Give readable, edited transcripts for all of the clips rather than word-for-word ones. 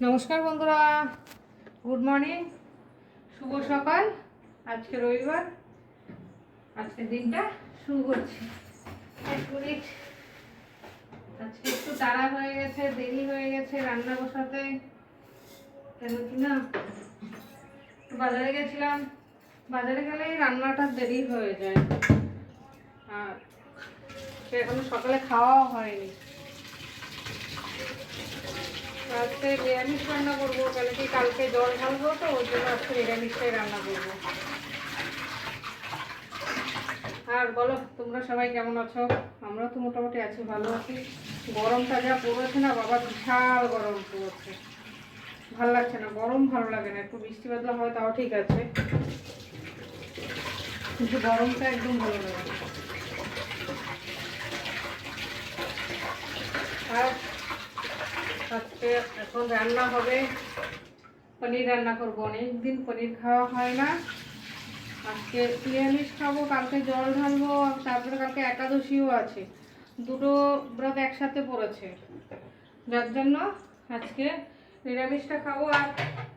নমস্কার বন্ধুরা, good morning, শুভ সকাল। আজকে রবিবার, আজকের দিনটা শুরু করছি। এক মিনিট, আজকে একটু তাড়া হয়ে গেছে, দেরি হয়ে গেছে রান্না বসাতে। কেন কি না, একটু বাজারে গেছিলাম, বাজারে গেলেই রান্নাটা দেরি হয়ে যায়। আর এখনো সকালে খাওয়াও হয়নি। আজকে নিরামিষ রান্না করবো, কালকে জল ঢালবো, তো ওই জন্য আজকে নিরামিষটাই রান্না করবো। আর বলো, তোমরা সবাই কেমন আছো? আমরা তো মোটামুটি আছি, ভালো আছি। গরমটা যা পড়েছে না বাবা, বিশাল গরম পড়েছে, ভালো লাগছে না। গরম ভালো লাগে না, একটু বৃষ্টি বাদলা হয় তাও ঠিক আছে, কিন্তু গরমটা একদম ভালো লাগে না। আর আজকে এখন রান্না হবে, পনির রান্না করবো। অনেকদিন পনির খাওয়া হয় না, আজকে নিরামিষ খাবো, কালকে জল ঢালবো, তারপরে কালকে একাদশীও আছে। দুটো ব্রত একসাথে পড়েছে, যার জন্য আজকে নিরামিষটা খাবো। আর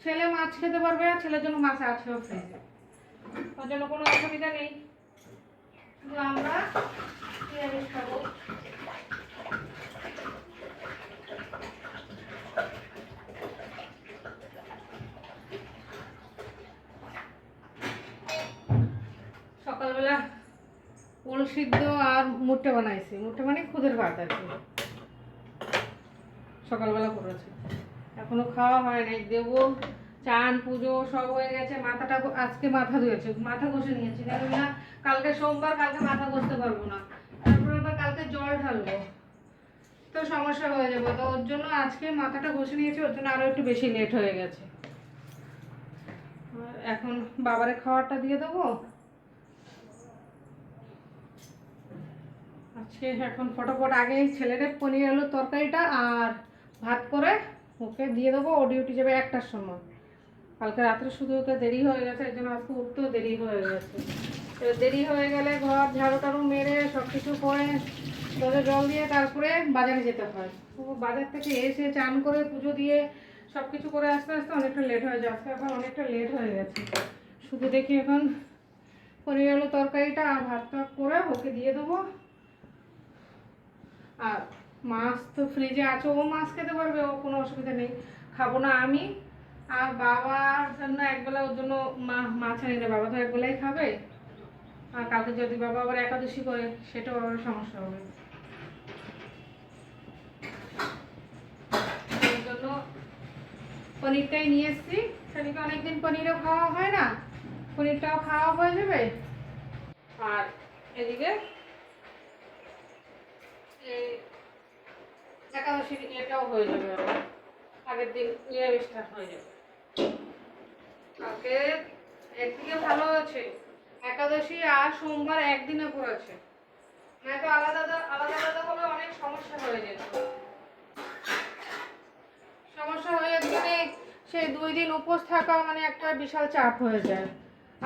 ছেলে মাছ খেতে পারবে না, ছেলের জন্য মাছ আছেও ফ্রিজে, ওর জন্য কোনো অসুবিধা নেই, কিন্তু আমরা নিরামিষ খাবো। সকালবেলা ওল সিদ্ধ আর মুটে বানাইছি, মুটে মানে খুদের ভাত আর কি, সকালবেলা করেছি। এখনো খাওয়া হয় নাই, দেবো। চান পুজো সব হয়ে গেছে, মাথাটা আজকে মাথা ধুয়েছে, মাথা ঘষে নিয়েছি, কেন না কালকে সোমবার, কালকে মাথা ঘষতে পারবো না, তারপরে আবার কালকে জল ঢালবো, তো সমস্যা হয়ে যাবে। তো ওর জন্য আজকে মাথাটা ঘষে নিয়েছি, ওর জন্য আরো একটু বেশি লেট হয়ে গেছে। এখন বাবারে খাবারটা দিয়ে দেবো আজকে। এখন ফটোফট আগে ছেলের পনির আলুর তরকারিটা আর ভাত করে ওকে দিয়ে দেবো, ও ডিউটি যাবে 1টার সময়। কালকে রাত্রে শুধু ওকে দেরি হয়ে গেছে, এর জন্য আজকে উঠতেও দেরি হয়ে গেছে। দেরি হয়ে গেলে ঘর ঝাড়ু টাড়ু মেরে সব কিছু করে জলে জল দিয়ে তারপরে বাজারে যেতে হয়। ও বাজার থেকে এসে চান করে পুজো দিয়ে সব কিছু করে আস্তে আস্তে অনেকটা লেট হয়ে যায়। আজকে এখন অনেকটা লেট হয়ে গেছে। শুধু দেখি এখন পনির আলু তরকারিটা আর ভাতটা করে ওকে দিয়ে দেবো। আর মাছ তো ফ্রিজে আছে, ও মাছ খেতে পারবে, ও কোনো অসুবিধা নেই। খাবো না আমি, আর বাবার জন্য একবেলা ওর জন্য মাছ এনে দেয়, বাবা তো একবেলাই খাবে। আর কালকে যদি বাবা আবার একাদশী করে, সেটাও আবার সমস্যা হবে। ওর জন্য পনিরটাই নিয়ে এসছি। সেদিকে অনেকদিন পনিরও খাওয়া হয় না, পনিরটাও খাওয়া হয়ে যাবে। আর এদিকে এই একাদশীর এটাও হয়ে যাবে, আগের দিন নিরামিষটা হয়ে যাবে। কালকে একদিকে ভালো আছে, একাদশী আর সোমবার একদিনে পড়েছে, নয়তো আলাদা আলাদা আলাদা হলে অনেক সমস্যা হয়ে যেত। সমস্যা হয়ে গেলে সেই 2 দিন উপোস থাকা মানে একটা বিশাল চাপ হয়ে যায়।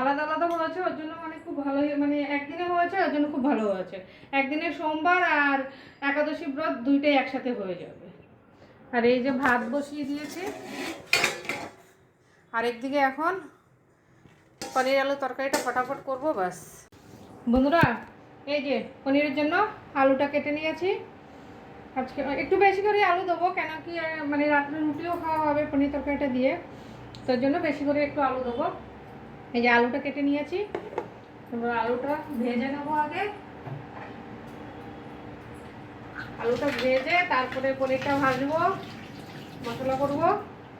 আলাদা আলাদা হয়েছে ওর জন্য মানে খুব ভালো, মানে একদিনে হয়েছে ওর জন্য খুব ভালো হয়েছে। একদিনে সোমবার আর একাদশী ব্রত দুইটাই একসাথে হয়ে যাবে। আর এই যে ভাত বসিয়ে দিয়েছি, আরেকদিকে এখন পনির আলু তরকারিটা ফটাফট করবো, বাস। বন্ধুরা, এই যে পনিরের জন্য আলুটা কেটে নিয়েছি। আজকে একটু বেশি করে আলু দেবো, কেন কি মানে রাত্রে রুটিও খাওয়া হবে পনির তরকারিটা দিয়ে, তার জন্য বেশি করে একটু আলু দেবো। এই যে আলুটা কেটে নিয়েছি, তোমরা আলুটা ভেজে নেবো আগে। আলুটা ভেজে তারপরে পনিরটা ভাজবো, মশলা করবো,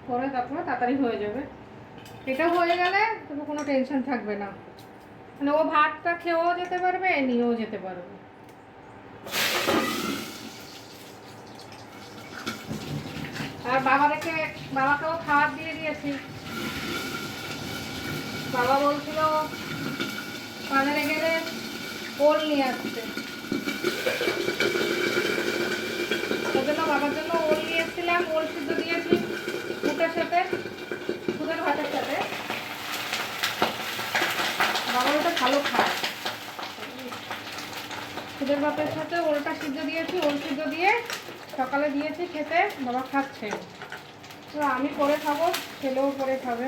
করে তারপরে তাড়াতাড়ি হয়ে যাবে। এটা হয়ে গেলে তবু কোনো টেনশন থাকবে না, মানে ও ভাতটা খেয়েও যেতে পারবে, নিয়েও যেতে পারবে। আর বাবাকেও খাবার দিয়ে দিয়েছি। বাবা বলছিল বাজারে গেলে ওল নিয়ে আসতে, ওর জন্য বাবার জন্য ওল নিয়ে এসেছিলাম। ওল সিদ্ধ দিয়েছি বুটের সাথে, দুধের ভাতের সাথে। বাবা ওটা ভালো খায়, দুধের ভাতের সাথে ওলটা সিদ্ধ দিয়েছি। ওল সিদ্ধ দিয়ে সকালে দিয়েছি খেতে, বাবা খাচ্ছে। তো আমি করে খাবো, ছেলেও করে খাবে।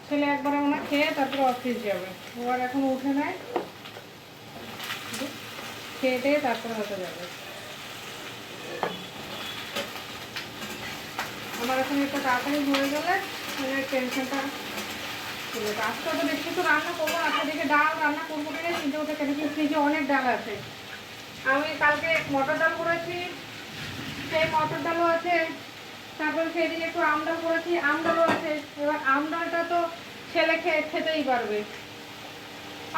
ছেলে একবারে মনে খেয়ে তারপরে অফিস যাবে, ও আর এখন উঠে নেয়, খেয়ে দিয়ে তারপরে হতে যাবে। আমার এখন একটু তাড়াতাড়ি হয়ে গেলে টেনশনটা চলে যাবে। আজকে তো বেশি কিছু রান্না করবো, আজকে দেখে ডাল রান্না করবো কিনা চিন্তা করতে, কেন কি ফ্রিজে অনেক ডাল আছে। আমি কালকে মটর ডাল করেছি, সেই মটর ডালও আছে, তারপরে সেদিকে একটু আম ডাল করেছি, আম ডালও আছে। এবার আম ডালটা তো ছেলে খেতেই পারবে,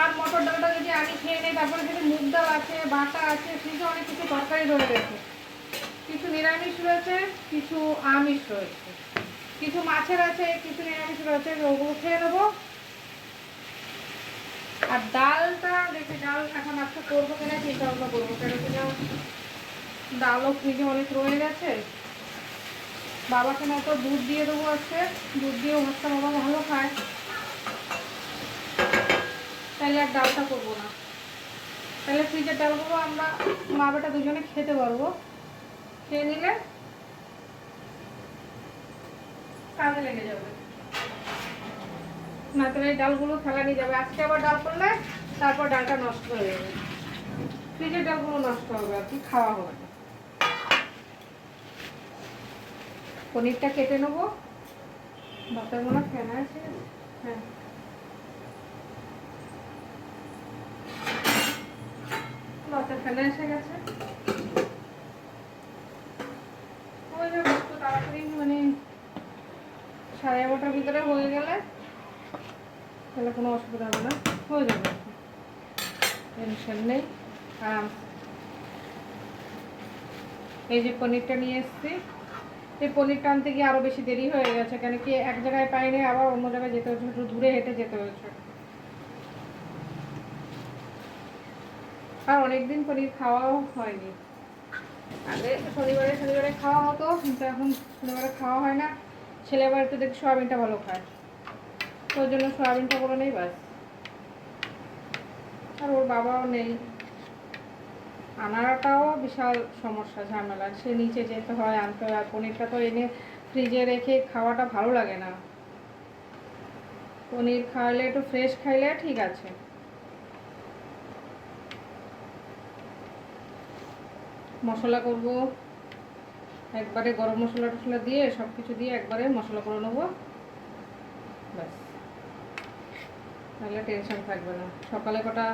আর মটর ডালটা যদি আগে খেয়ে নেই, তারপরে যদি মুগ ডাল আছে, বাটা আছে, ফ্রিজে অনেক কিছু তরকারি রয়ে গেছে, কিছু নিরামিষ রয়েছে, কিছু আমিষ রয়েছে, কিছু মাছের আছে, কিছু নিরামিষ রয়েছে, ওগুলো খেয়ে নেবো। আর ডালটা দেখি, ডাল এখন আজকে করবো কিনা চিন্তা ভাবনা করবো, কেন কিনা ডালও ফ্রিজে অনেক রয়ে গেছে। বাবাকে না তো দুধ দিয়ে দেবো আজকে, দুধ দিয়েও ভাতটা বাবা ভালো খায়, তাহলে আর ডালটা করবো না। তাহলে ফ্রিজের ডালগুলো আমরা মা বেটা দুজনে খেতে পারবো, খেয়ে নিলে কাজে লেগে যাবে। না তাহলে এই ডালগুলো ফেলা নিয়ে যাবে, আজকে আবার ডাল করলে তারপর ডালটা নষ্ট হয়ে যাবে, ফ্রিজের ডালগুলো নষ্ট হবে, আর কি খাওয়া হবে না। পনিরটা কেটে নেবো, ভাতের মনে ফেনা আছে, হ্যাঁ ভাতের ফেনা এসে গেছে। হয়ে যাবে একটু তাড়াতাড়ি, মানে 11:30টার ভিতরে হয়ে গেলে তাহলে কোনো অসুবিধা হবে না, হয়ে যাবে, টেনশন নেই, আরাম। এই যে পনিরটা নিয়ে এসছি, এই পনিরটা আনতে গিয়ে আরও বেশি দেরি হয়ে গেছে, কেন কি এক জায়গায় পাইনি, আবার অন্য জায়গায় যেতে হচ্ছে, একটু দূরে হেঁটে যেতে হয়েছে। আর অনেকদিন পনির খাওয়াও হয়নি, আগে শনিবারে খাওয়া হতো, কিন্তু এখন শনিবারে খাওয়া হয় না। ছেলে আবার একটু দেখি সয়াবিনটা ভালো খায়, তো ওই জন্য সয়াবিনটা করে নেই ব্যাস। আর ওর বাবাও নেই, আনাটাও বিশাল সমস্যা, ঝামেলা, সে নিচে যেতে হয়, আনতে হয়, আর পনিরটা তো এনে ফ্রিজে রেখে খাওয়াটা ভালো লাগে না। পনির খাওয়ালে একটু ফ্রেশ খাইলে ঠিক আছে। মশলা করব একবারে, গরম মশলা টশলা দিয়ে সব কিছু দিয়ে একবারে মশলা করে নেবো, ব্যাস, তাহলে টেনশন থাকবে না। সকালে কটা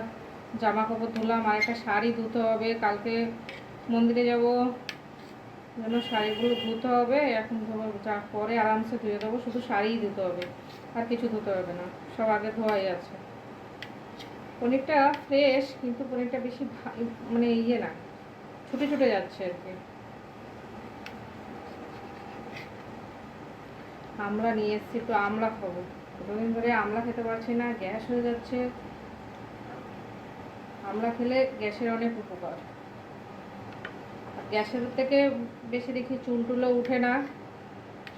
জামা কাপড় ধুলাম, আর একটা শাড়ি ধুতে হবে, কালকে মন্দিরে যাব, যেন শাড়িগুলো ধুতে হবে, এখন যা পরে আরামসে ধুয়ে দেবো, শুধু শাড়িই ধুতে হবে, আর কিছু ধুতে হবে না, সব আগে ধোয়াই আছে। পনিরটা ফ্রেশ, কিন্তু পনিরটা বেশি মানে ইয়ে না, ছুটে ছুটে যাচ্ছে আর কি। আমলা নিয়ে এসছি, একটু আমলা খাবো, কতদিন ধরে আমলা খেতে পারছি না, গ্যাস হয়ে যাচ্ছে। আমলা খেলে গ্যাসের অনেক উপকার, আর গ্যাসের থেকে বেশি দেখি চুল টুলও উঠে না,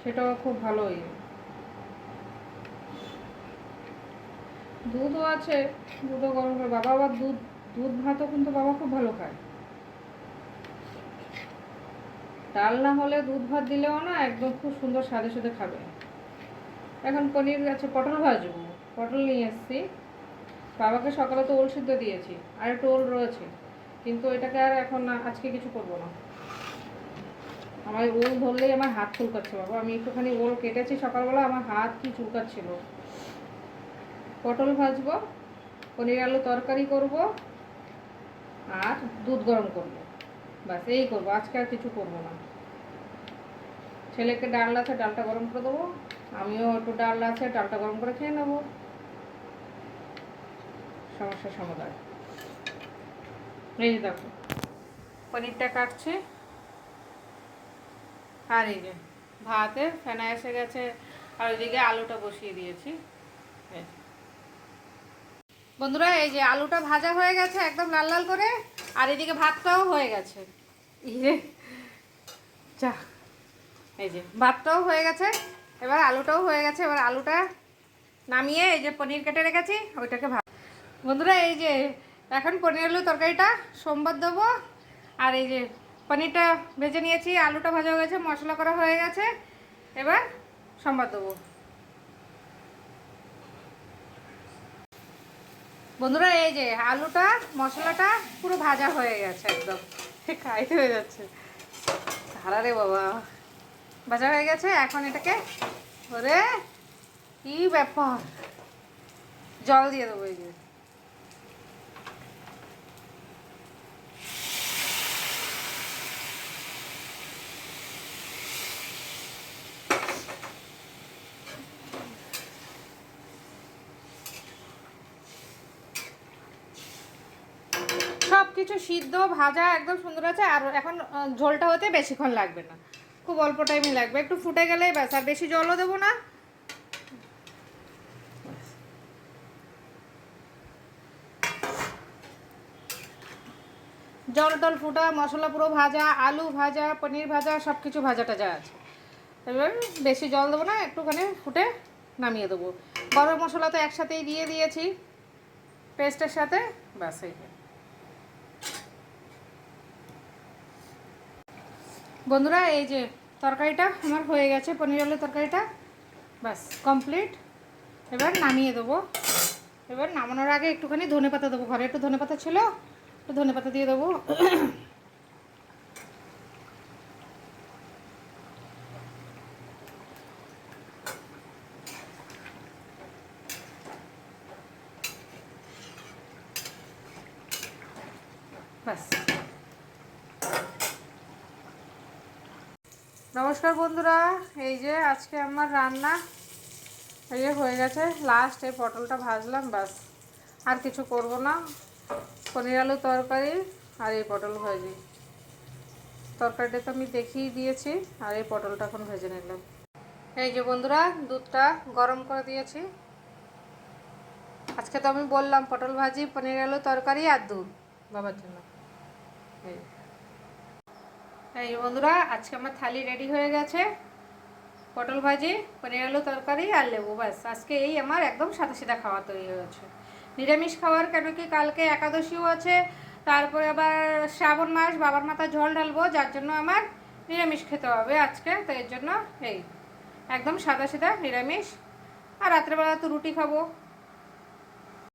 সেটাও খুব ভালোই। দুধও আছে, দুধও গরম করে বাবা, আবার দুধ ভাতও কিন্তু বাবা খুব ভালো খায়। ডাল না হলে দুধ ভাত দিলেও না একদম খুব সুন্দর স্বাদে সাথে খাবে। এখন পনির আছে, পটল ভাজবো, পটল নিয়ে এসছি, বাবাকে সকালে তো ওল সিদ্ধ দিয়েছি, আর একটু ওল রয়েছে, কিন্তু এটাকে আর এখন আজকে কিছু করবো না। আমার ওল ধরলেই আমার হাত চুলকাচ্ছে বাবা, আমি একটুখানি ওল কেটেছি সকালবেলা, আমার হাত কি চুলকাচ্ছিল। পটল ভাজবো, পনির আলু তরকারি করব, আর দুধ গরম করবো, ব্যাস এই করবো, আজকে আর কিছু করবো না। ছেলেকে ডাল আছে, ডালটা গরম করে দেবো, আমিও একটু ডাল আছে, ডালটা গরম করে খেয়ে নেবো, সমস্যার সমাধান। এই যে দেখো পনিরটা কাটছে, আর এই যে ভাতে ফেনা এসে গেছে, আর ওইদিকে আলুটা বসিয়ে দিয়েছি। বন্ধুরা এই যে আলুটা ভাজা হয়ে গেছে একদম লাল লাল করে, আর এদিকে ভাতটাও হয়ে গেছে, চা এই যে ভাতটাও হয়ে গেছে, এবার আলুটাও হয়ে গেছে, এবার আলুটা নামিয়ে এই যে পনির কেটে রেখেছি ওইটাকে ভাত। বন্ধুরা এই যে এখন পনির আলু তরকারিটা সোমবার দেবো, আর এই যে পনিরটা ভেজে নিয়েছি, আলুটা ভাজা হয়ে গেছে, মশলা করা হয়ে গেছে, এবার সম্বাদ দেবো। বন্ধুরা এই যে আলুটা মশলাটা পুরো ভাজা হয়ে গেছে, একদম খাইতে হয়ে যাচ্ছে। রে বাবা, ভাজা হয়ে গেছে। এখন এটাকে ওরে কি ব্যাপার, জল দিয়ে দেবো। এই যে সব কিছু সিদ্ধ ভাজা একদম সুন্দর আছে। আর এখন ঝোলটা হতে বেশিক্ষণ লাগবে না, খুব অল্প টাইমই লাগবে। একটু ফুটে গেলেই ব্যাস, আর বেশি জলও দেবো না। জল টল ফুটা, মশলা পুরো ভাজা, আলু ভাজা, পনির ভাজা, সব কিছু ভাজা টাজা আছে। এবার বেশি জল দেবো না, একটুখানি ফুটে নামিয়ে দেবো। গরম মশলা তো একসাথেই দিয়ে দিয়েছি পেস্টের সাথে, ব্যাস। এই বন্ধুরা এই যে তরকারিটা আমার হয়ে গেছে, পনির আলুর তরকারিটা ব্যাস কমপ্লিট। এবার নামিয়ে দেবো। এবার নামানোর আগে একটুখানি ধনেপাতা দেবো, ঘরে একটু ধনেপাতা ছিল, একটু ধনেপাতা দিয়ে দেবো। ব্যাস। নমস্কার বন্ধুরা, এই যে আজকে আমার রান্না এই হয়ে গেছে। লাস্ট এই পটলটা ভাজলাম, ব্যাস আর কিছু করব না। পনির আলু তরকারি আর এই পটল ভাজি। তরকারিটা তো আমি দেখিয়ে দিয়েছি, আর এই পটলটা এখন ভেজে নিলাম। এই যে বন্ধুরা দুধটা গরম করে দিয়েছি। আজকে তো আমি বললাম পটল ভাজি, পনির আলু তরকারি আর দুধ বাবার জন্য। এই বন্ধুরা আজকে আমার থালি রেডি হয়ে গেছে, পটল ভাজি, পনির আলু তরকারি আর লেবু, ব্যাস। আজকে এই আমার একদম সাদা সিধা খাওয়া তৈরি হয়েছে। নিরামিষ খাওয়ার, কেন কি কালকে একাদশীও আছে, তারপরে আবার শ্রাবণ মাস, বাবার মাথায় জল ঢালবো, যার জন্য আমার নিরামিষ খেতে হবে আজকে। তো এর জন্য এই একদম সাদা সিধা নিরামিষ। আর রাত্রেবেলা তো রুটি খাবো।